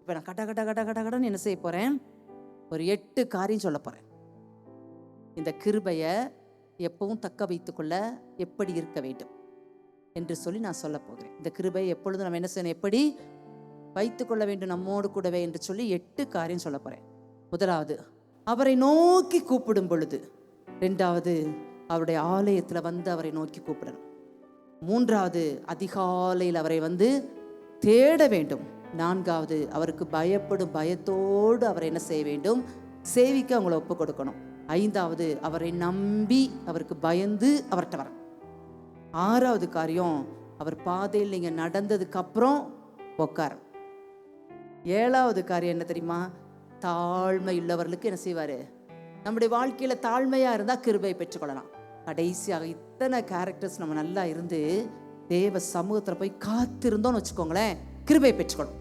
இப்போ நான் கட கட கட கட கடன்னு என்ன செய்ய போகிறேன், ஒரு 8 காரியம் சொல்ல போகிறேன். இந்த கிருபையை எப்பவும் தக்க வைத்துக்கொள்ள எப்படி இருக்க வேண்டும் என்று சொல்லி நான் சொல்ல போகிறேன். இந்த கிருபையை எப்பொழுதும் நம்ம என்ன செய்யணும், எப்படி வைத்துக்கொள்ள வேண்டும் நம்மோடு கூடவே என்று சொல்லி 8 காரியம் சொல்ல போகிறேன். முதலாவது, அவரை நோக்கி கூப்பிடும் பொழுது. 2வது, அவருடைய ஆலயத்தில் வந்து அவரை நோக்கி கூப்பிடணும். 3வது, அதிகாலையில் அவரை வந்து தேட வேண்டும். 4வது, அவருக்கு பயப்படும் பயத்தோடு அவரை என்ன செய்ய வேண்டும், சேவிக்க அவங்கள ஒப்பு கொடுக்கணும். 5வது, அவரை நம்பி அவருக்கு பயந்து அவர்கிட்ட வர. 6வது காரியம், அவர் பாதையில் நீங்க நடந்ததுக்கு அப்புறம் உட்கார. 7வது காரியம் என்ன தெரியுமா, தாழ்மை உள்ளவர்களுக்கு என்ன செய்வாரு, நம்முடைய வாழ்க்கையில தாழ்மையா இருந்தா கிருபை பெற்றுக்கொள்ளலாம். கடைசியாக இத்தனை கேரக்டர்ஸ் நம்ம நல்லா இருந்து தேவ சமூகத்துல போய் காத்திருந்தோம்னு வச்சுக்கோங்களேன், கிருபை பெற்றுக்கொள்ளும்.